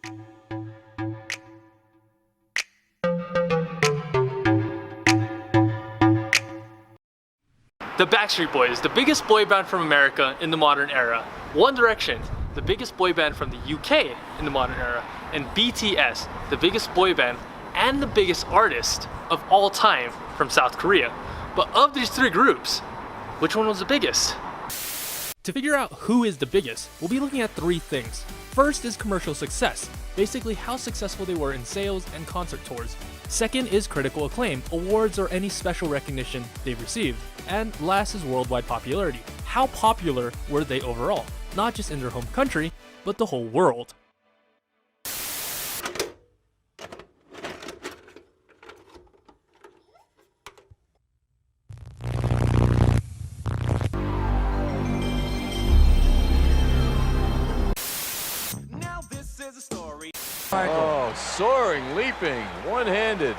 The Backstreet Boys, the biggest boy band from America in the modern era. One Direction, the biggest boy band from the UK in the modern era. And BTS, the biggest boy band and the biggest artist of all time from South Korea. But of these three groups, which one was the biggest? To figure out who is the biggest, we'll be looking at three things. First is commercial success, basically how successful they were in sales and concert tours. Second is critical acclaim, awards or any special recognition they've received. And last is worldwide popularity. How popular were they overall? Not just in their home country, but the whole world. Now this is a story. Oh, soaring, leaping, one-handed.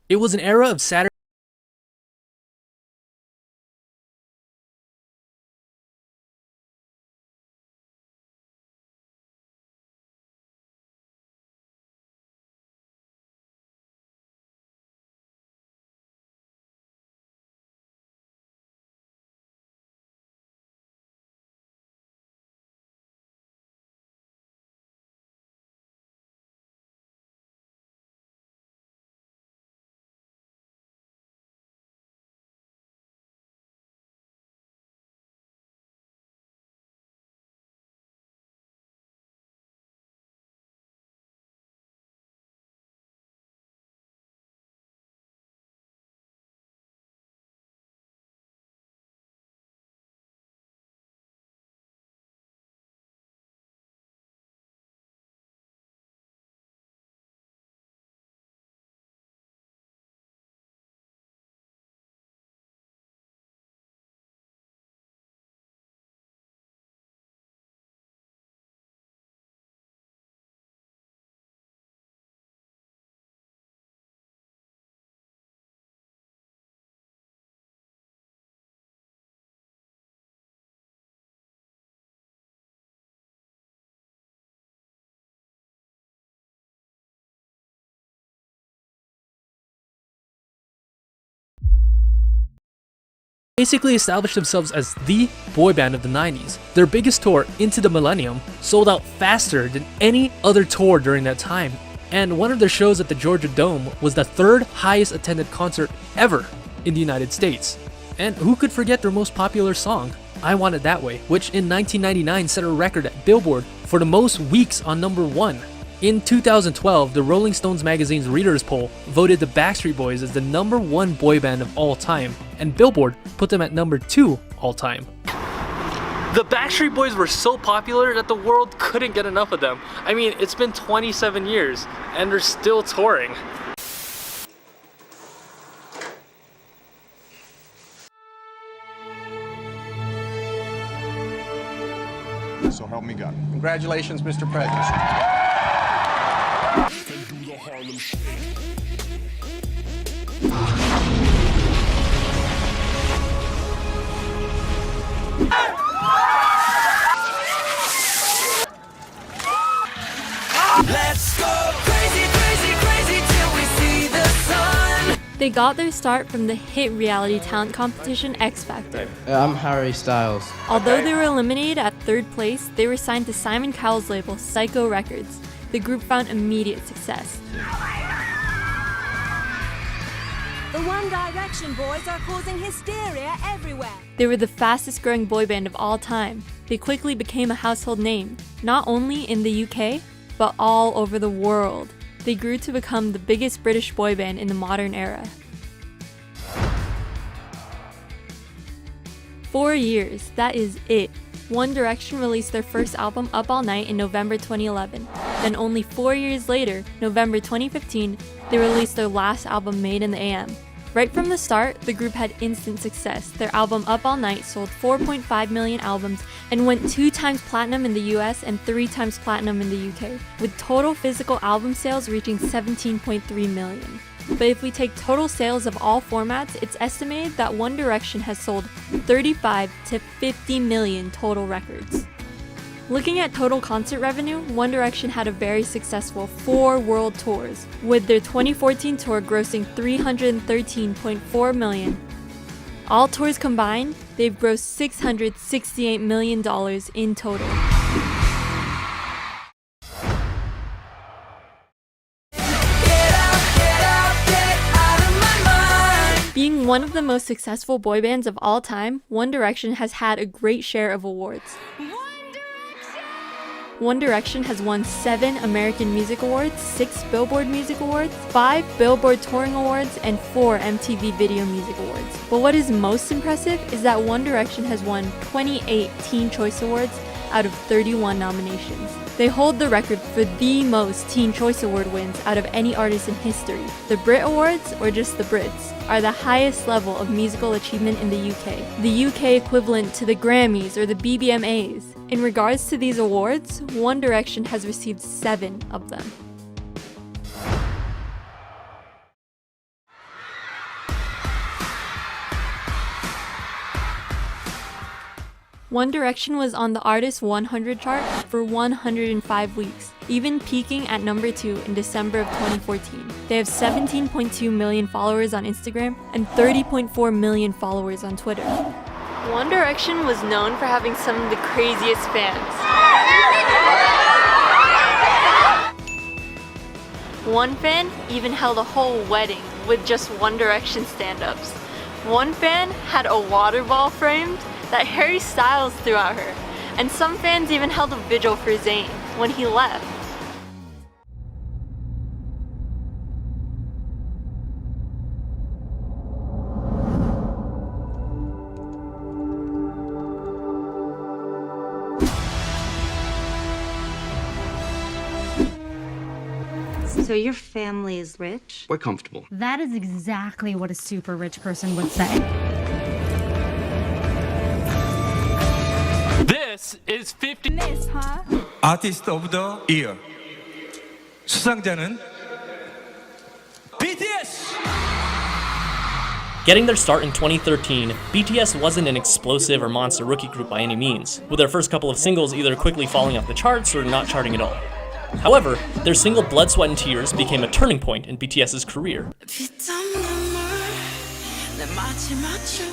It was an era of Saturday. Basically established themselves as the boy band of the 90s. Their biggest tour, Into the Millennium, sold out faster than any other tour during that time. And one of their shows at the Georgia Dome was the third highest attended concert ever in the United States. And who could forget their most popular song, I Want It That Way, which in 1999 set a record at Billboard for the most weeks on #1. In 2012, the Rolling Stones magazine's readers poll voted the Backstreet Boys as the #1 boy band of all time, and Billboard put them at #2 all time. The Backstreet Boys were so popular that the world couldn't get enough of them. I mean, it's been 27 years, and they're still touring. So help me God. Congratulations, Mr. President. Let's go crazy, crazy, crazy till we see the sun. They got their start from the hit reality talent competition X Factor. I'm Harry Styles. Although they were eliminated at 3rd place, they were signed to Simon Cowell's label Psycho Records. The group found immediate success. The One Direction boys are causing hysteria everywhere. They were the fastest growing boy band of all time. They quickly became a household name, not only in the UK, but all over the world. They grew to become the biggest British boy band in the modern era. 4 years, that is it. One Direction released their first album Up All Night in November 2011. Then only 4 years later, November 2015, they released their last album Made in the AM. Right from the start, the group had instant success. Their album Up All Night sold 4.5 million albums and went 2 times platinum in the US and 3 times platinum in the UK, with total physical album sales reaching 17.3 million. But if we take total sales of all formats, it's estimated that One Direction has sold 35 to 50 million total records. Looking at total concert revenue, One Direction had a very successful 4 world tours, with their 2014 tour grossing $313.4 million. All tours combined, they've grossed $668 million in total. Being one of the most successful boy bands of all time, One Direction has had a great share of awards. One Direction has won 7 American Music Awards, 6 Billboard Music Awards, 5 Billboard Touring Awards, and 4 MTV Video Music Awards. But what is most impressive is that One Direction has won 28 Teen Choice Awards out of 31 nominations. They hold the record for the most Teen Choice Award wins out of any artist in history. The Brit Awards, or just the Brits, are the highest level of musical achievement in the UK. The UK equivalent to the Grammys or the BBMAs. In regards to these awards, One Direction has received 7 of them. One Direction was on the Artist 100 chart for 105 weeks, even peaking at number 2 in December of 2014. They have 17.2 million followers on Instagram and 30.4 million followers on Twitter. One Direction was known for having some of the craziest fans. One fan even held a whole wedding with just One Direction stand-ups. One fan had a water ball framed that Harry Styles threw at her, and some fans even held a vigil for Zayn when he left. So your family is rich? We're comfortable. That is exactly what a super rich person would say. This is 50. Artist of the Year. 수상자는 BTS! Getting their start in 2013, BTS wasn't an explosive or monster rookie group by any means, with their first couple of singles either quickly falling off the charts or not charting at all. However, their single Blood, Sweat and Tears became a turning point in BTS's career.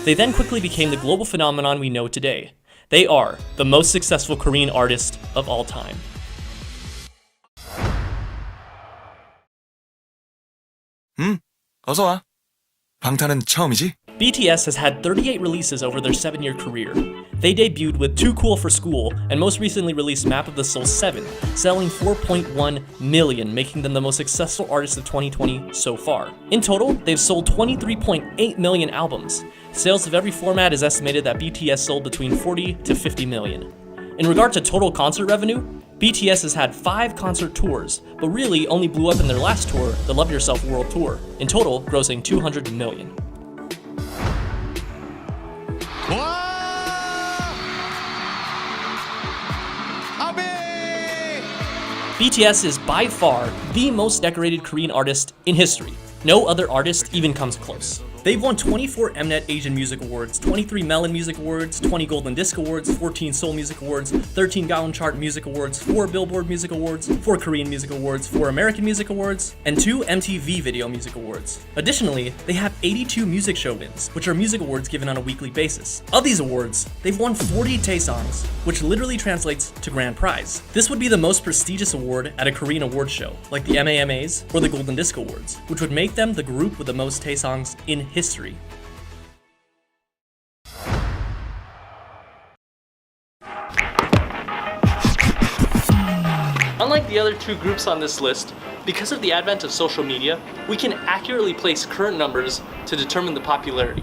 They then quickly became the global phenomenon we know today. They are the most successful Korean artist of all time. 어서 와. 방탄은 처음이지? BTS has had 38 releases over their 7-year career. They debuted with Too Cool for School and most recently released Map of the Soul 7, selling 4.1 million, making them the most successful artist of 2020 so far. In total, they've sold 23.8 million albums. Sales of every format is estimated that BTS sold between 40 to 50 million. In regard to total concert revenue, BTS has had 5 concert tours, but really only blew up in their last tour, the Love Yourself World Tour, in total grossing 200 million. BTS is by far the most decorated Korean artist in history. No other artist even comes close. They've won 24 Mnet Asian Music Awards, 23 Melon Music Awards, 20 Golden Disc Awards, 14 Seoul Music Awards, 13 Gaon Chart Music Awards, 4 Billboard Music Awards, 4 Korean Music Awards, 4 American Music Awards, and 2 MTV Video Music Awards. Additionally, they have 82 music show wins, which are music awards given on a weekly basis. Of these awards, they've won 40 Taesongs, which literally translates to Grand Prize. This would be the most prestigious award at a Korean award show, like the MAMAs or the Golden Disc Awards, which would make them the group with the most Taesongs in history. Unlike the other 2 groups on this list, because of the advent of social media, we can accurately place current numbers to determine the popularity.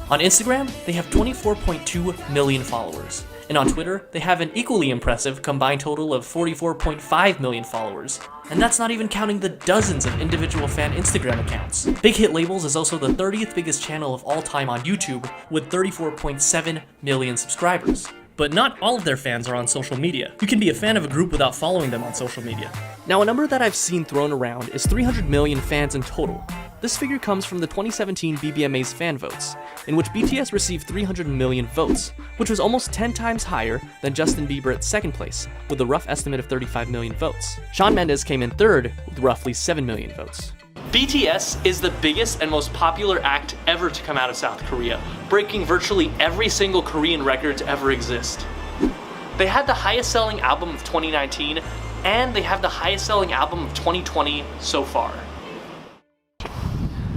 On Instagram, they have 24.2 million followers, and on Twitter, they have an equally impressive combined total of 44.5 million followers. And that's not even counting the dozens of individual fan Instagram accounts. Big Hit Labels is also the 30th biggest channel of all time on YouTube, with 34.7 million subscribers. But not all of their fans are on social media. You can be a fan of a group without following them on social media. Now, a number that I've seen thrown around is 300 million fans in total. This figure comes from the 2017 BBMA's fan votes, in which BTS received 300 million votes, which was almost 10 times higher than Justin Bieber at second place, with a rough estimate of 35 million votes. Shawn Mendes came in third, with roughly 7 million votes. BTS is the biggest and most popular act ever to come out of South Korea, breaking virtually every single Korean record to ever exist. They had the highest selling album of 2019, and they have the highest selling album of 2020 so far.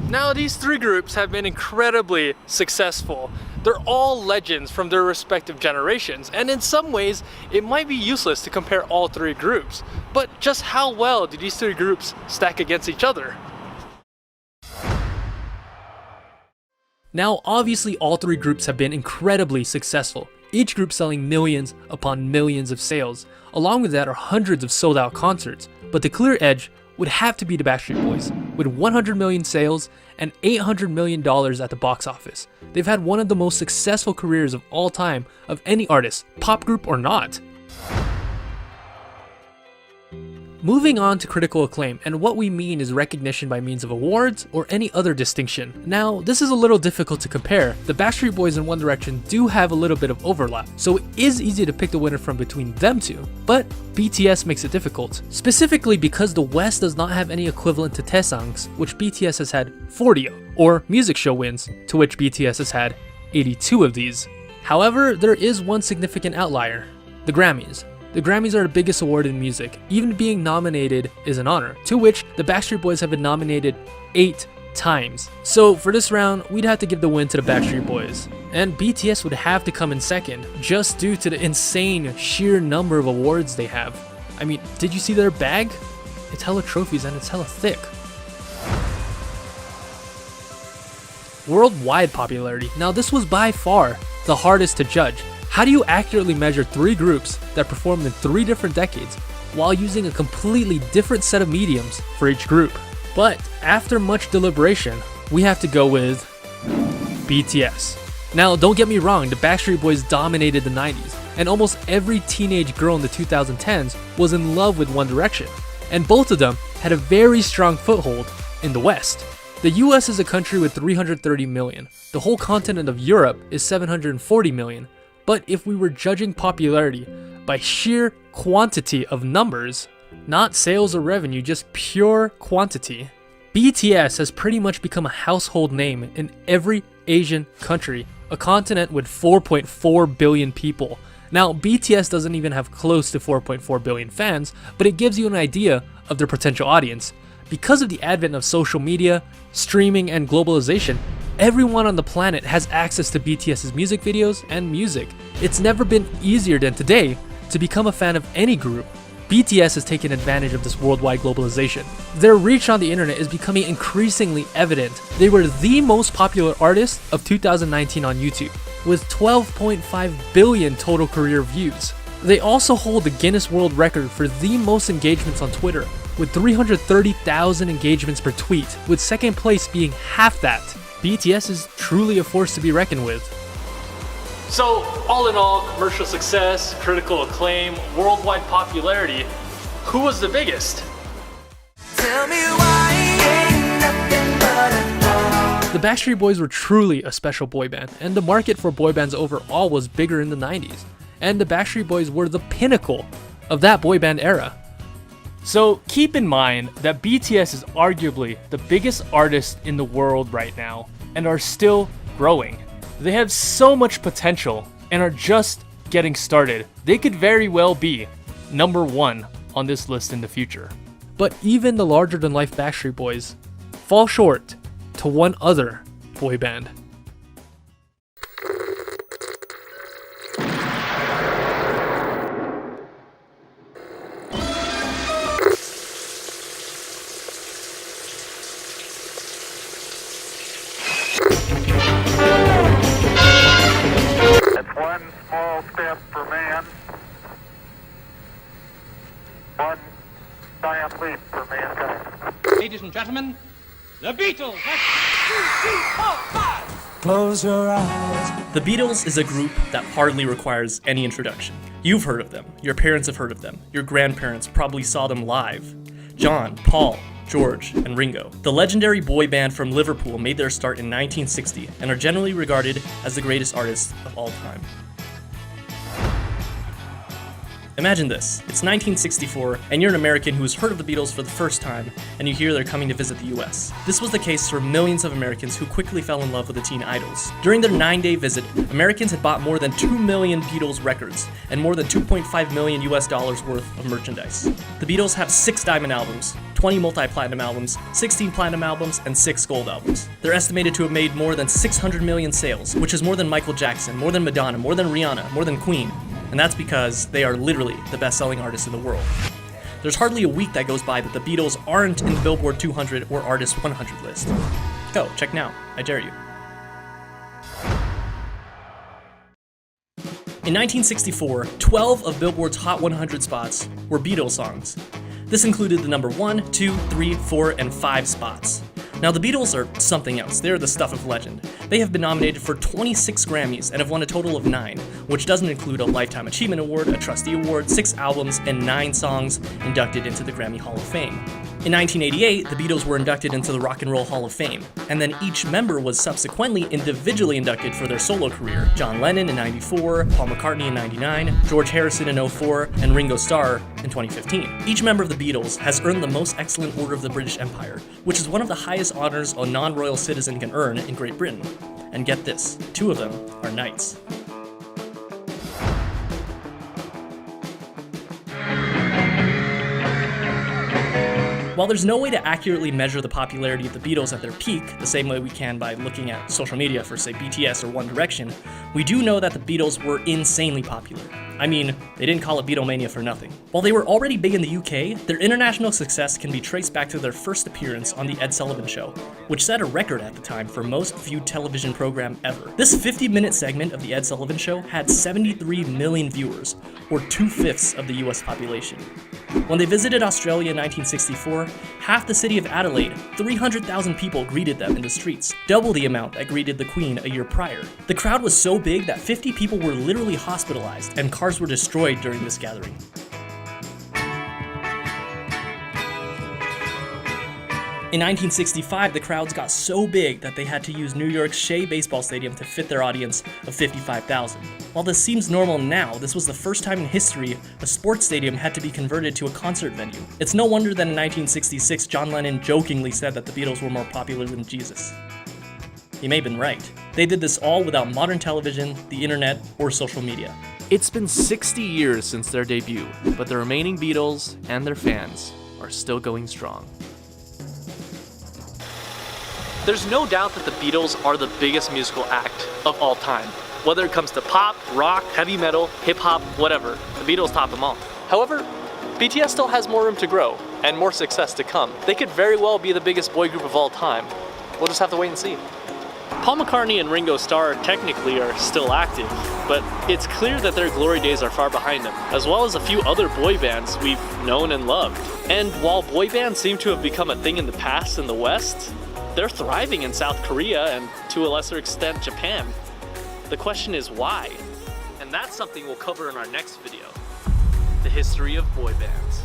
Now, these three groups have been incredibly successful. They're all legends from their respective generations, and in some ways, it might be useless to compare all three groups. But just how well do these three groups stack against each other? Now, obviously, all three groups have been incredibly successful, each group selling millions upon millions of sales. Along with that are hundreds of sold-out concerts, but the clear edge would have to be the Backstreet Boys, with 100 million sales and $800 million at the box office. They've had one of the most successful careers of all time of any artist, pop group or not. Moving on to critical acclaim, and what we mean is recognition by means of awards or any other distinction. Now, this is a little difficult to compare. The Backstreet Boys and One Direction do have a little bit of overlap, so it is easy to pick the winner from between them two, but BTS makes it difficult. Specifically because the West does not have any equivalent to Taesang's, which BTS has had 40 of, or music show wins, to which BTS has had 82 of these. However, there is one significant outlier: the Grammys. The Grammys are the biggest award in music. Even being nominated is an honor, to which the Backstreet Boys have been nominated 8 times. So for this round, we'd have to give the win to the Backstreet Boys. And BTS would have to come in second, just due to the insane sheer number of awards they have. I mean, did you see their bag? It's hella trophies and it's hella thick. Worldwide popularity. Now, this was by far the hardest to judge. How do you accurately measure three groups that performed in 3 different decades while using a completely different set of mediums for each group? But after much deliberation, we have to go with BTS. Now, don't get me wrong, the Backstreet Boys dominated the 90s, and almost every teenage girl in the 2010s was in love with One Direction, and both of them had a very strong foothold in the West. The US is a country with 330 million. The whole continent of Europe is 740 million. But if we were judging popularity by sheer quantity of numbers, not sales or revenue, just pure quantity, BTS has pretty much become a household name in every Asian country, a continent with 4.4 billion people. Now, BTS doesn't even have close to 4.4 billion fans, but it gives you an idea of their potential audience. Because of the advent of social media, streaming, and globalization, everyone on the planet has access to BTS's music videos and music. It's never been easier than today to become a fan of any group. BTS has taken advantage of this worldwide globalization. Their reach on the internet is becoming increasingly evident. They were the most popular artist of 2019 on YouTube, with 12.5 billion total career views. They also hold the Guinness World Record for the most engagements on Twitter, with 330,000 engagements per tweet, with second place being half that. BTS is truly a force to be reckoned with. So, all in all, commercial success, critical acclaim, worldwide popularity, who was the biggest? Tell me why ain't nothing but a The Backstreet Boys were truly a special boy band, and the market for boy bands overall was bigger in the 90s. And the Backstreet Boys were the pinnacle of that boy band era. So keep in mind that BTS is arguably the biggest artist in the world right now and are still growing. They have so much potential and are just getting started. They could very well be number 1 on this list in the future. But even the larger-than-life Backstreet Boys fall short to one other boy band. One small step for man, one giant leap for mankind. Ladies and gentlemen, the Beatles! Close your eyes. The Beatles is a group that hardly requires any introduction. You've heard of them, your parents have heard of them, your grandparents probably saw them live. John, Paul, George, and Ringo. The legendary boy band from Liverpool made their start in 1960 and are generally regarded as the greatest artists of all time. Imagine this, it's 1964, and you're an American who has heard of the Beatles for the first time, and you hear they're coming to visit the US. This was the case for millions of Americans who quickly fell in love with the teen idols. During their 9-day visit, Americans had bought more than 2 million Beatles records, and more than $2.5 million worth of merchandise. The Beatles have 6 diamond albums, 20 multi-platinum albums, 16 platinum albums, and 6 gold albums. They're estimated to have made more than 600 million sales, which is more than Michael Jackson, more than Madonna, more than Rihanna, more than Queen. And that's because they are literally the best-selling artists in the world. There's hardly a week that goes by that the Beatles aren't in the Billboard 200 or Artist 100 list. Go, check now, I dare you. In 1964, 12 of Billboard's Hot 100 spots were Beatles songs. This included the number 1, 2, 3, 4, and 5 spots. Now the Beatles are something else, they're the stuff of legend. They have been nominated for 26 Grammys and have won a total of 9, which doesn't include a Lifetime Achievement Award, a Trustee Award, 6 albums, and 9 songs inducted into the Grammy Hall of Fame. In 1988, the Beatles were inducted into the Rock and Roll Hall of Fame, and then each member was subsequently individually inducted for their solo career. John Lennon in 94, Paul McCartney in 99, George Harrison in 04, and Ringo Starr in 2015. Each member of the Beatles has earned the Most Excellent Order of the British Empire, which is one of the highest honors a non-royal citizen can earn in Great Britain. And get this, 2 of them are knights. While there's no way to accurately measure the popularity of the Beatles at their peak, the same way we can by looking at social media for, say, BTS or One Direction, we do know that the Beatles were insanely popular. I mean, they didn't call it Beatlemania for nothing. While they were already big in the UK, their international success can be traced back to their first appearance on The Ed Sullivan Show, which set a record at the time for most viewed television program ever. This 50-minute segment of The Ed Sullivan Show had 73 million viewers, or 2/5 of the US population. When they visited Australia in 1964, half the city of Adelaide, 300,000 people greeted them in the streets, double the amount that greeted the Queen a year prior. The crowd was so big that 50 people were literally hospitalized, and cars were destroyed during this gathering. In 1965, the crowds got so big that they had to use New York's Shea Baseball Stadium to fit their audience of 55,000. While this seems normal now, this was the first time in history a sports stadium had to be converted to a concert venue. It's no wonder that in 1966, John Lennon jokingly said that the Beatles were more popular than Jesus. He may have been right. They did this all without modern television, the internet, or social media. It's been 60 years since their debut, but the remaining Beatles and their fans are still going strong. There's no doubt that the Beatles are the biggest musical act of all time. Whether it comes to pop, rock, heavy metal, hip-hop, whatever, the Beatles top them all. However, BTS still has more room to grow, and more success to come. They could very well be the biggest boy group of all time. We'll just have to wait and see. Paul McCartney and Ringo Starr technically are still active, but it's clear that their glory days are far behind them, as well as a few other boy bands we've known and loved. And while boy bands seem to have become a thing in the past in the West, they're thriving in South Korea and, to a lesser extent, Japan. The question is why? And that's something we'll cover in our next video, the history of boy bands.